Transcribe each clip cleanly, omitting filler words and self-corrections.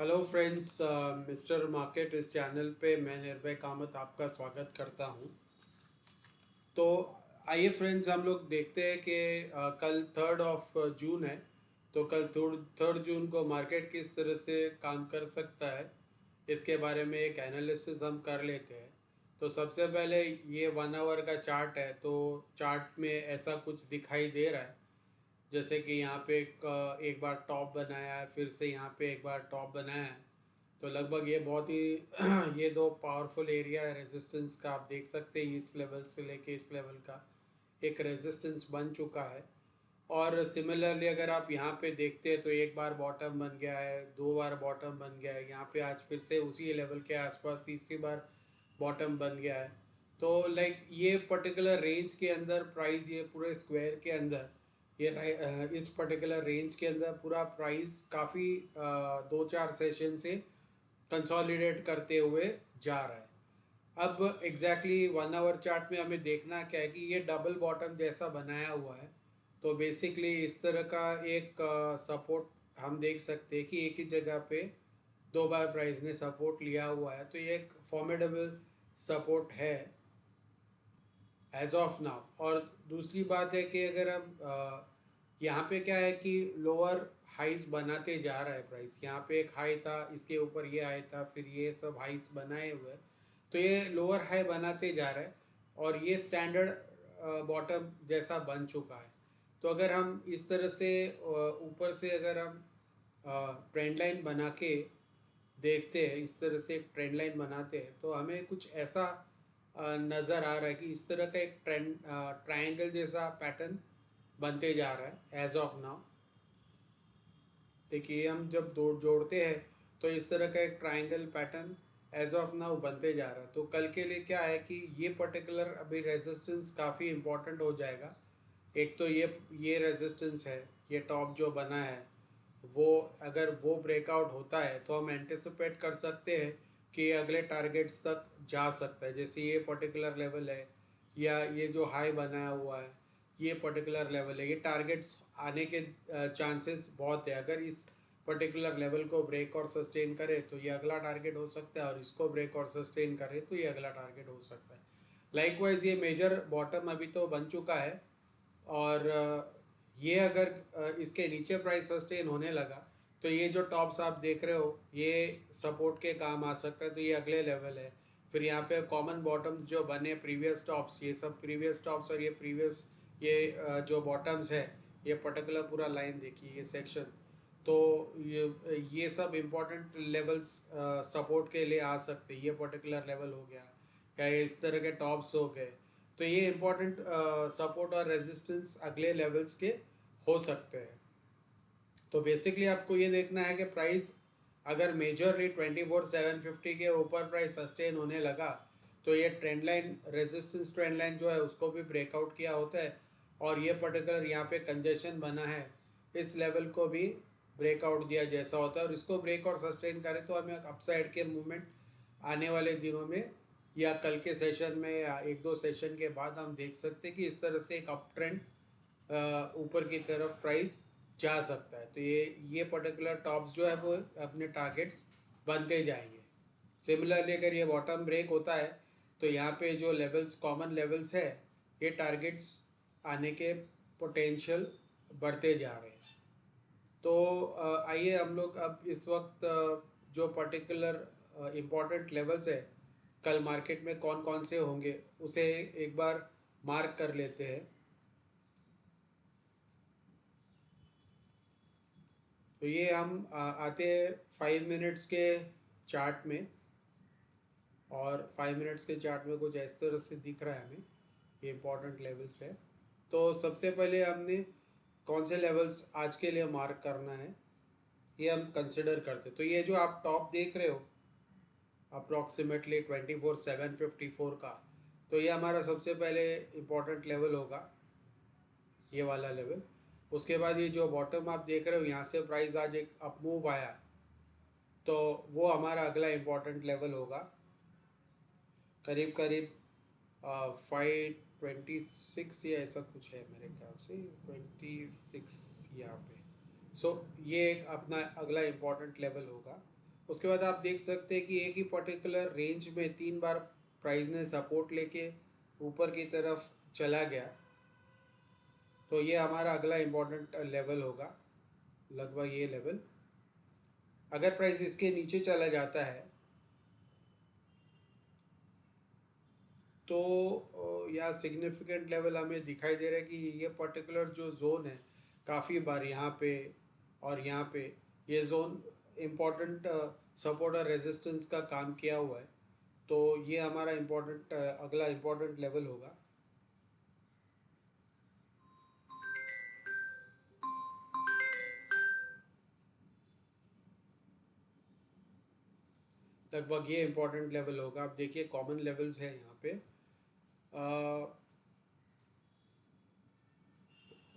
Hello friends, mister market इस channel पे मैं निर्भय कामत आपका स्वागत करता हूँ। तो आइए फ्रेंड्स, हम लोग देखते हैं कि कल 3 जून है। तो कल 3 जून को मार्केट किस तरह से काम कर सकता है, इसके बारे में एक एनालिसिस हम कर लेते हैं। तो सबसे पहले ये 1 आवर का चार्ट है। तो चार्ट में ऐसा कुछ दिखाई दे रहा है, जैसे कि यहाँ पे एक बार टॉप बनाया है, फिर से यहाँ पे एक बार टॉप बनाया है। तो लगभग ये बहुत ही ये दो पावरफुल एरिया है रेजिस्टेंस का। आप देख सकते हैं इस लेवल से लेके इस लेवल का एक रेजिस्टेंस बन चुका है। और सिमिलरली अगर आप यहाँ पे देखते हैं तो एक बार बॉटम बन गया है, 2 बार बॉटम बन गया है, यहाँ पे आज फिर से उसी लेवल के आसपास तीसरी बार बॉटम बन गया है। तो लाइक ये पर्टिकुलर रेंज के अंदर प्राइस, ये पूरे स्क्वायर के अंदर इस पर्टिकुलर रेंज के अंदर पूरा प्राइस काफ़ी 2-4 सेशन से कंसोलिडेट करते हुए जा रहा है। अब एग्जैक्टली 1 आवर चार्ट में हमें देखना क्या है कि ये डबल बॉटम जैसा बनाया हुआ है। तो बेसिकली इस तरह का एक सपोर्ट हम देख सकते हैं कि एक ही जगह पे 2 बार प्राइस ने सपोर्ट लिया हुआ है। तो ये एक फॉर्मेडेबल सपोर्ट है एज ऑफ नाउ। और दूसरी बात है कि अगर हम यहाँ पे क्या है कि लोअर हाइस बनाते जा रहा है प्राइस। यहाँ पे एक हाई था, इसके ऊपर ये हाई था, फिर ये सब हाइस बनाए हुए। तो ये लोअर हाई बनाते जा रहा है और ये स्टैंडर्ड बॉटम जैसा बन चुका है। तो अगर हम इस तरह से ऊपर से अगर हम ट्रेंड लाइन बना के देखते हैं, इस तरह से एक ट्रेंड लाइन बनाते हैं, तो हमें कुछ ऐसा नज़र आ रहा है कि इस तरह का एक ट्रायंगल जैसा पैटर्न बनते जा रहा है एज ऑफ नाउ। देखिए, हम जब दो जोड़ते हैं तो इस तरह का एक triangle pattern as of now बनते जा रहा है। तो कल के लिए क्या है कि ये पर्टिकुलर अभी रेजिस्टेंस काफ़ी इम्पोर्टेंट हो जाएगा। एक तो ये रेजिस्टेंस है, ये टॉप जो बना है, वो अगर वो ब्रेकआउट होता है तो हम एंटिसिपेट कर सकते हैं कि ये अगले टारगेट्स तक जा सकता है। जैसे ये पर्टिकुलर लेवल है या ये जो हाई बनाया हुआ है, ये पर्टिकुलर लेवल है, ये टारगेट्स आने के चांसेस बहुत है। अगर इस पर्टिकुलर लेवल को ब्रेक और सस्टेन करे तो ये अगला टारगेट हो सकता है, और इसको ब्रेक और सस्टेन करे तो ये अगला टारगेट हो सकता है। लाइकवाइज ये मेजर बॉटम अभी तो बन चुका है। और ये अगर इसके नीचे प्राइस सस्टेन होने लगा तो ये जो टॉप्स आप देख रहे हो ये सपोर्ट के काम आ सकता है। तो ये अगले लेवल है। फिर यहाँ पे कॉमन बॉटम्स जो बने प्रीवियस टॉप्स, ये सब प्रीवियस टॉप्स और ये प्रीवियस जो बॉटम्स है, ये पर्टिकुलर पूरा लाइन देखिए, ये सेक्शन। तो ये सब इम्पोर्टेंट लेवल्स सपोर्ट के लिए आ सकते हैं। ये पर्टिकुलर लेवल हो गया या ये इस तरह के टॉप्स हो गए। तो ये इम्पोर्टेंट सपोर्ट और रेजिस्टेंस अगले लेवल्स के हो सकते हैं। तो बेसिकली आपको ये देखना है कि प्राइस अगर मेजरली 24,750 के ऊपर प्राइस सस्टेन होने लगा तो ये trend line, resistance trend line जो है उसको भी ब्रेकआउट किया होता है। और ये पर्टिकुलर यहाँ पे कंजेशन बना है, इस लेवल को भी ब्रेकआउट दिया जैसा होता है। और इसको ब्रेक और सस्टेन करें तो हमें अपसाइड के मूवमेंट आने वाले दिनों में या कल के सेशन में या 1-2 सेशन के बाद हम देख सकते हैं कि इस तरह से एक अप ट्रेंड ऊपर की तरफ प्राइस जा सकता है। तो ये पर्टिकुलर टॉप्स जो है वो अपने टारगेट्स बनते जाएंगे। सिमिलरली अगर ये बॉटम ब्रेक होता है तो यहाँ पे जो लेवल्स, कॉमन लेवल्स है, ये टारगेट्स आने के पोटेंशियल बढ़ते जा रहे हैं। तो आइए हम लोग अब इस वक्त जो पर्टिकुलर इम्पोर्टेंट लेवल्स है कल मार्केट में कौन कौन से होंगे उसे एक बार मार्क कर लेते हैं। तो ये हम आते हैं 5 मिनट्स के चार्ट में। और 5 मिनट्स के चार्ट में कुछ इस तरह से दिख रहा है हमें, ये इंपॉर्टेंट लेवल्स है। तो सबसे पहले हमने कौन से लेवल्स आज के लिए मार्क करना है ये हम कंसिडर करते। तो ये जो आप टॉप देख रहे हो अप्रॉक्सीमेटली 24,754 का, तो ये हमारा सबसे पहले इम्पोर्टेंट लेवल होगा, ये वाला लेवल। उसके बाद ये जो बॉटम आप देख रहे हो, यहाँ से प्राइस आज एक अप मूव आया, तो वो हमारा अगला इम्पोर्टेंट लेवल होगा, करीब करीब 526 या ऐसा कुछ है मेरे ख्याल से, 26 यहाँ पे। सो ये एक अपना अगला इम्पोर्टेंट लेवल होगा। उसके बाद आप देख सकते हैं कि एक ही पर्टिकुलर रेंज में 3 बार प्राइस ने सपोर्ट लेके ऊपर की तरफ चला गया, तो ये हमारा अगला इम्पोर्टेंट लेवल होगा, लगभग ये लेवल। अगर प्राइस इसके नीचे चला जाता है तो या सिग्निफिकेंट लेवल हमें दिखाई दे रहा है कि ये पर्टिकुलर जो जोन है, काफ़ी बार यहाँ पे और यहाँ पे ये जोन इम्पोर्टेंट सपोर्ट और रेजिस्टेंस का काम किया हुआ है, तो ये हमारा इम्पोर्टेंट अगला इम्पोर्टेंट लेवल होगा। लगभग ये इम्पोर्टेंट लेवल होगा। आप देखिए कॉमन लेवल्स हैं यहाँ पे।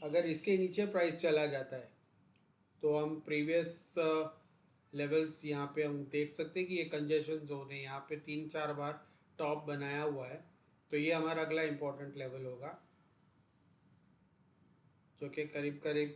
अगर इसके नीचे प्राइस चला जाता है तो हम प्रीवियस लेवल्स यहाँ पे हम देख सकते हैं कि ये कंजेशन जोन है, यहाँ पे 3-4 बार टॉप बनाया हुआ है, तो ये हमारा अगला इम्पोर्टेंट लेवल होगा, जो कि करीब करीब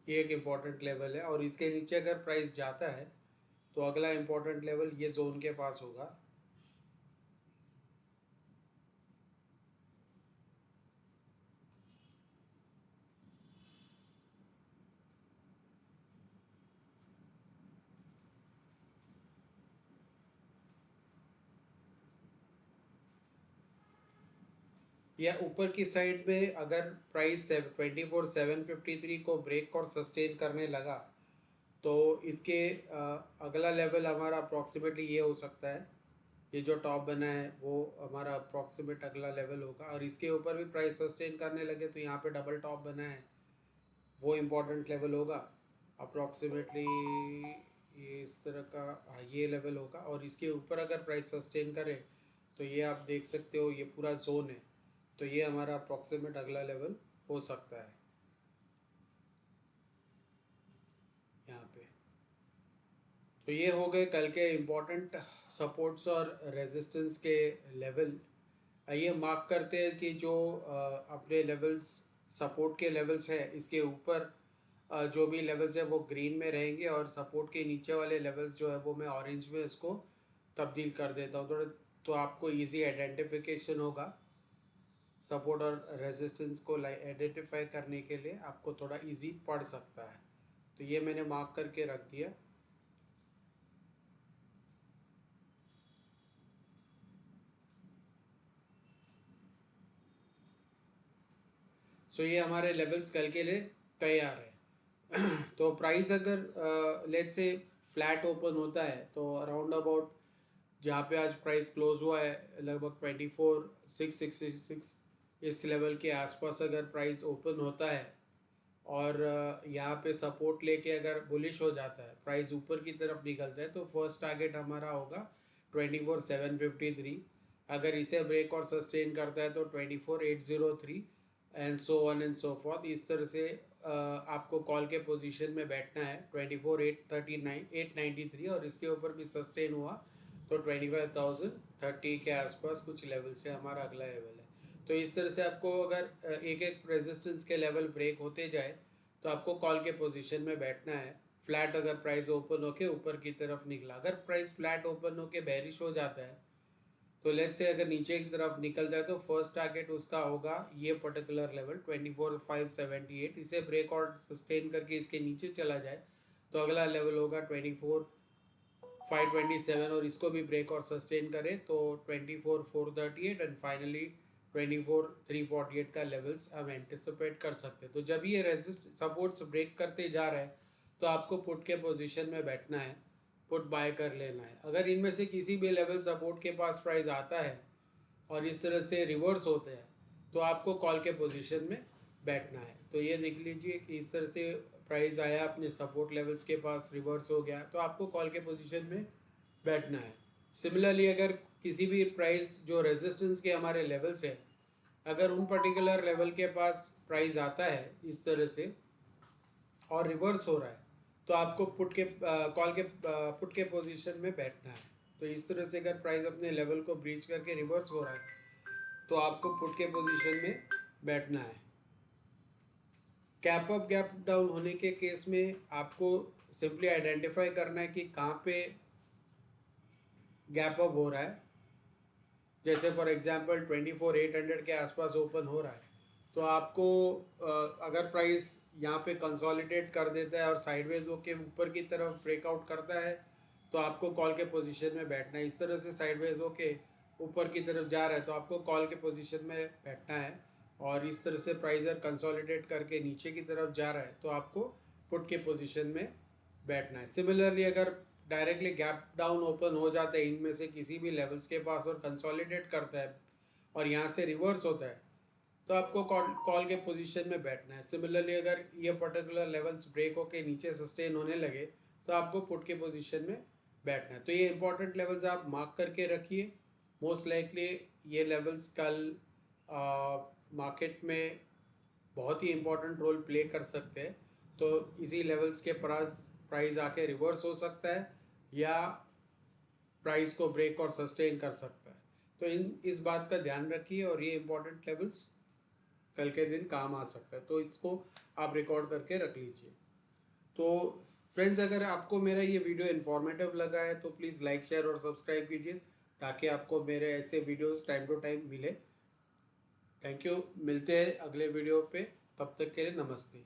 ये एक इम्पोर्टेंट लेवल है। और इसके नीचे अगर प्राइस जाता है तो अगला इम्पोर्टेंट लेवल ये जोन के पास होगा। या ऊपर की साइड में अगर प्राइस 24,753 को ब्रेक और सस्टेन करने लगा तो इसके अगला लेवल हमारा अप्रॉक्सीमेटली ये हो सकता है, ये जो टॉप बना है वो हमारा अप्रॉक्सीमेट अगला लेवल होगा। और इसके ऊपर भी प्राइस सस्टेन करने लगे तो यहाँ पे डबल टॉप बना है, वो इम्पोर्टेंट लेवल होगा अप्रॉक्सीमेटली, ये इस तरह का। ये लेवल होगा। और इसके ऊपर अगर प्राइस सस्टेन करे तो ये आप देख सकते हो ये पूरा जोन है, तो ये हमारा अप्रॉक्सीमेट अगला लेवल हो सकता है यहाँ पे। तो ये हो गए कल के इम्पोर्टेंट सपोर्ट्स और रेजिस्टेंस के लेवल। आइए मार्क करते हैं कि जो अपने लेवल्स सपोर्ट के लेवल्स है इसके ऊपर जो भी लेवल्स है वो ग्रीन में रहेंगे, और सपोर्ट के नीचे वाले लेवल्स जो है वो मैं ऑरेंज में इसको तब्दील कर देता हूँ थोड़ा, तो आपको इजी आइडेंटिफिकेशन होगा। सपोर्ट और रेजिस्टेंस को आइडेंटिफाई करने के लिए आपको थोड़ा इजी पड़ सकता है, तो ये मैंने मार्क करके रख दिया। सो ये हमारे लेवल्स कल के लिए तैयार है। तो प्राइस अगर लेट्स से फ्लैट ओपन होता है तो अराउंड अबाउट जहाँ पे आज प्राइस क्लोज हुआ है लगभग 24,666 इस लेवल के आसपास अगर प्राइस ओपन होता है और यहाँ पे सपोर्ट लेके अगर बुलिश हो जाता है, प्राइस ऊपर की तरफ निकलता है, तो फर्स्ट टारगेट हमारा होगा 24,753। अगर इसे ब्रेक और सस्टेन करता है तो 24,803 and so one and so forth. इस तरह से आपको कॉल के पोजीशन में बैठना है 24,839 893, और इसके ऊपर भी सस्टेन हुआ तो 25,030 के आसपास कुछ लेवल से हमारा अगला लेवल है। तो इस तरह से आपको अगर एक एक रेजिस्टेंस के लेवल ब्रेक होते जाए तो आपको कॉल के पोजीशन में बैठना है। फ्लैट अगर प्राइस ओपन होके ऊपर की तरफ निकला, अगर प्राइस फ्लैट ओपन होके बेरिश हो जाता है तो लेट्स से अगर नीचे की तरफ निकलता है तो फर्स्ट टारगेट उसका होगा ये पर्टिकुलर लेवल 24,578। इसे ब्रेक और सस्टेन करके इसके नीचे चला जाए तो अगला लेवल होगा 24,527, और इसको भी ब्रेक और सस्टेन करे तो 24,438 एंड फाइनली 24,348 का लेवल्स हम एंटिसिपेट कर सकते हैं। तो जब ये रेजिस्ट सपोर्ट्स ब्रेक करते जा रहे हैं तो आपको पुट के पोजीशन में बैठना है, पुट बाय कर लेना है। अगर इनमें से किसी भी लेवल सपोर्ट के पास प्राइस आता है और इस तरह से रिवर्स होते हैं तो आपको कॉल के पोजीशन में बैठना है। तो ये देख लीजिए कि इस तरह से प्राइस आया अपने सपोर्ट लेवल्स के पास, रिवर्स हो गया, तो आपको कॉल के पोजीशन में बैठना है। सिमिलरली अगर किसी भी प्राइस जो रेजिस्टेंस के हमारे लेवल्स है, अगर उन पर्टिकुलर लेवल के पास प्राइस आता है इस तरह से और रिवर्स हो रहा है तो आपको पुट के पोजीशन में बैठना है। तो इस तरह से अगर प्राइस अपने लेवल को ब्रीच करके रिवर्स हो रहा है तो आपको पुट के पोजीशन में बैठना है। गैप अप गैप डाउन होने के केस में आपको सिंपली आइडेंटिफाई करना है कि कहाँ पे गैप अप हो रहा है। जैसे फॉर एग्जांपल 24,800 के आसपास ओपन हो रहा है तो आपको अगर प्राइस यहाँ पे कंसोलिडेट कर देता है और साइडवेज होके ऊपर की तरफ ब्रेकआउट करता है तो आपको कॉल के पोजीशन में बैठना है। इस तरह से साइडवेज होके ऊपर की तरफ जा रहा है तो आपको कॉल के पोजीशन में बैठना है। और इस तरह से प्राइस कंसोलिडेट करके नीचे की तरफ जा रहा है तो आपको पुट के पोजीशन में बैठना है। सिमिलरली अगर डायरेक्टली गैप डाउन ओपन हो जाता है इनमें से किसी भी लेवल्स के पास और कंसोलिडेट करता है और यहाँ से रिवर्स होता है तो आपको कॉल के पोजीशन में बैठना है। सिमिलरली अगर ये पर्टिकुलर लेवल्स ब्रेक होके नीचे सस्टेन होने लगे तो आपको पुट के पोजीशन में बैठना है। तो ये इंपॉर्टेंट लेवल्स आप मार्क करके रखिए। मोस्ट लाइकली ये लेवल्स कल मार्केट में बहुत ही इंपॉर्टेंट रोल प्ले कर सकते हैं। तो इसी लेवल्स के प्राइस आके रिवर्स हो सकता है या प्राइस को ब्रेक और सस्टेन कर सकता है। तो इस बात का ध्यान रखिए और ये इंपॉर्टेंट लेवल्स कल के दिन काम आ सकता है तो इसको आप रिकॉर्ड करके रख लीजिए। तो फ्रेंड्स अगर आपको मेरा ये वीडियो इन्फॉर्मेटिव लगा है तो प्लीज़ लाइक शेयर और सब्सक्राइब कीजिए ताकि आपको मेरे ऐसे वीडियोस टाइम टू टाइम मिले। Thank you. मिलते हैं अगले वीडियो पे, तब तक के लिए नमस्ते।